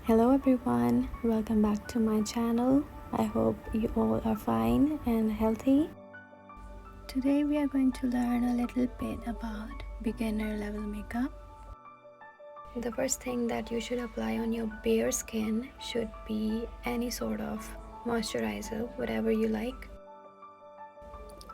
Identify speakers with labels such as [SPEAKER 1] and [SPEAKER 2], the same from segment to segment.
[SPEAKER 1] Hello everyone, welcome back to my channel. I hope you all are fine and healthy. Today we are going to learn a little bit about beginner level makeup. The first thing that you should apply on your bare skin should be any sort of moisturizer, whatever you like.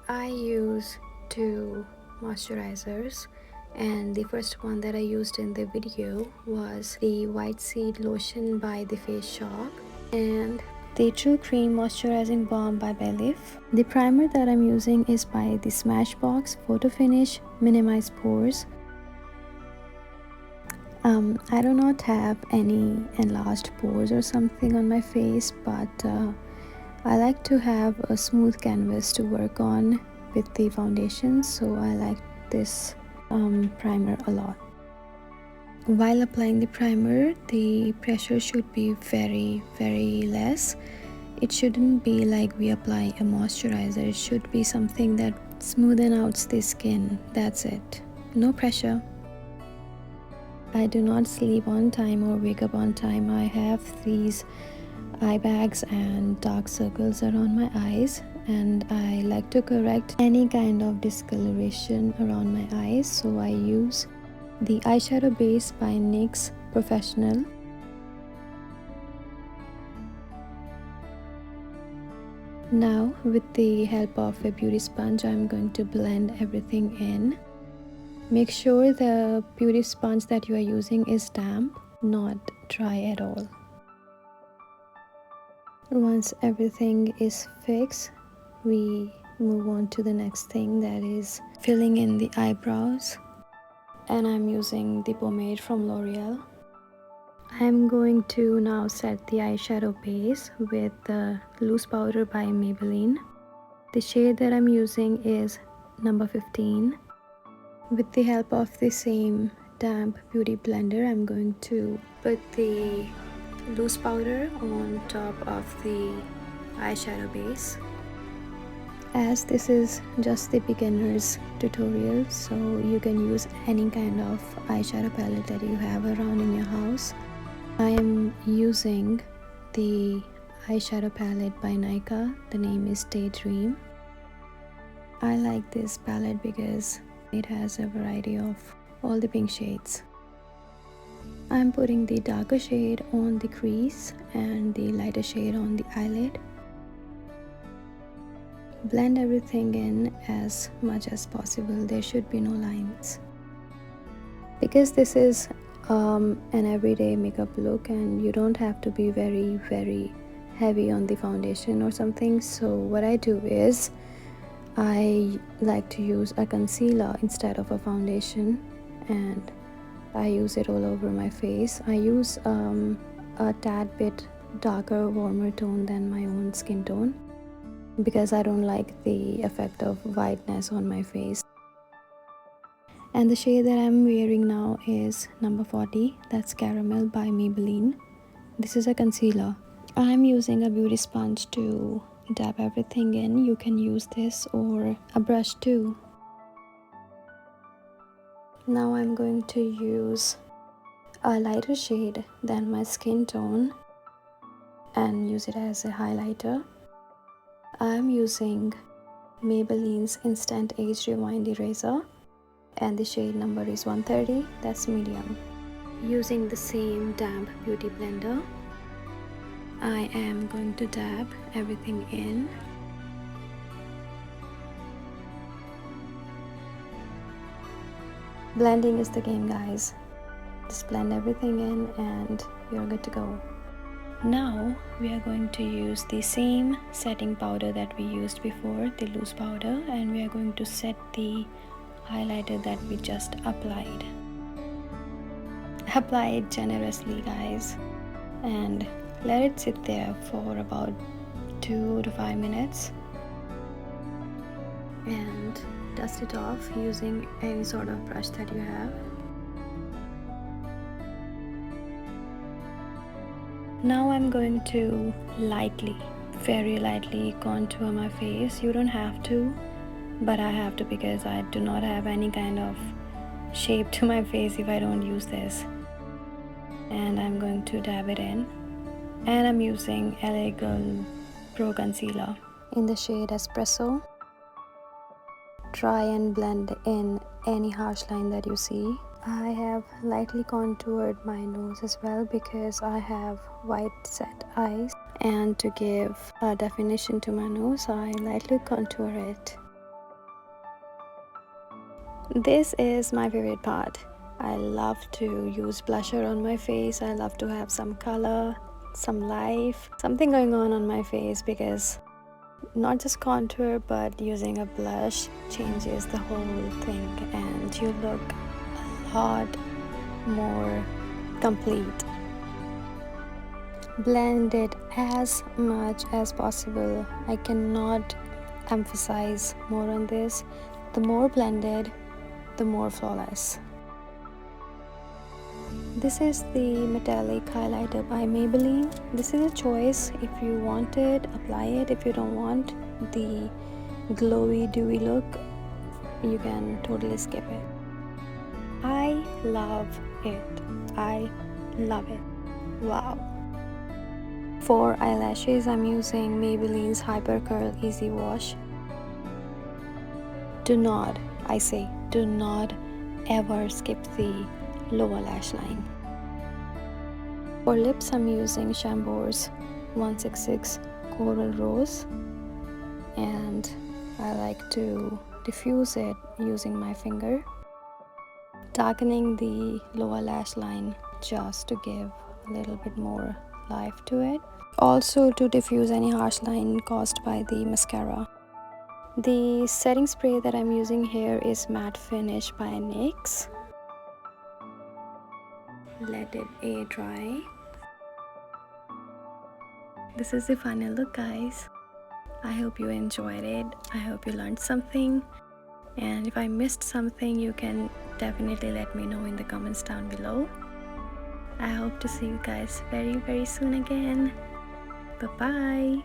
[SPEAKER 1] I use two moisturizers, and the first one that I used in the video was the White Seed Lotion by The Face Shop and the True Cream Moisturizing Balm by Belif. The primer that I'm using is by the Smashbox Photo Finish Minimize Pores. I do not have any enlarged pores or something on my face, but I like to have a smooth canvas to work on with the foundation, so I like this primer a lot. While applying the primer, the pressure should be very less. It shouldn't be like we apply a moisturizer. It should be something that smoothens out the skin. That's it. No pressure. I do not sleep on time or wake up on time. I have these eye bags and dark circles around my eyes, and I like to correct any kind of discoloration around my eyes, so I use the eyeshadow base by Nyx Professional. Now with the help of a beauty sponge, I'm going to blend everything in. Make sure the beauty sponge that you are using is damp, not dry at all. Once everything is fixed, we move on to the next thing, that is filling in the eyebrows. And I'm using the pomade from L'Oreal. I'm going to now set the eyeshadow base with the loose powder by Maybelline. The shade that I'm using is number 15. With the help of the same damp beauty blender, I'm going to put the loose powder on top of the eyeshadow base. As this is just the beginner's tutorial, so you can use any kind of eyeshadow palette that you have around in your house. I am using the eyeshadow palette by Nykaa. The name is Daydreaming. I like this palette because it has a variety of all the pink shades. I'm putting the darker shade on the crease and the lighter shade on the eyelid. Blend everything in as much as possible. There should be no lines. Because this is an everyday makeup look and you don't have to be very heavy on the foundation or something, so what I do is I like to use a concealer instead of a foundation, and I use it all over my face. I use a tad bit darker, warmer tone than my own skin tone because I don't like the effect of whiteness on my face. And the shade that I'm wearing now is number 40, that's Caramel by Maybelline. This is a concealer. I'm using a beauty sponge to dab everything in. You can use this or a brush too. Now I'm going to use a lighter shade than my skin tone and use it as a highlighter. I'm using Maybelline's Instant Age Rewind Eraser, and the shade number is 130, that's medium. Using the same damp beauty blender, I am going to dab everything in. Blending is the game, guys. Just blend everything in and you're good to go. Now we are going to use the same setting powder that we used before, the loose powder, and we are going to set the highlighter that we just applied. Apply it generously, guys, and let it sit there for about 2 to 5 minutes and dust it off using any sort of brush that you have. Now I'm going to very lightly contour my face. You don't have to, but I have to because I do not have any kind of shape to my face if I don't use this. and I'm going to dab it in. And I'm using LA Girl Pro Concealer in the shade Espresso. Try and blend in any harsh line that you see. I have lightly contoured my nose as well because I have wide set eyes, and to give a definition to my nose, I lightly contour it. This is my favorite part. I love to use blusher on my face. I love to have some color, some life, something going on my face, because not just contour but using a blush changes the whole thing and you look a lot more complete. Blend it as much as possible. I cannot emphasize more on this. The more blended, the more flawless. This is the metallic highlighter by Maybelline. This is a choice. If you want it, apply it. If you don't want the glowy dewy look, you can totally skip it. I love it. I love it. Wow. For eyelashes, I'm using Maybelline's Hyper Curl Easy Wash. Do not, I say, do not ever skip the lower lash line. For lips, I'm using Chambor's 166 Coral Rose, and I like to diffuse it using my finger, darkening the lower lash line just to give a little bit more life to it. Also to diffuse any harsh line caused by the mascara. The setting spray that I'm using here is Matte Finish by Nyx. Let it air dry. This is the final look, guys. I hope you enjoyed it. I hope you learned something, and if I missed something, you can definitely let me know in the comments down below. I hope to see you guys very soon again. Bye bye.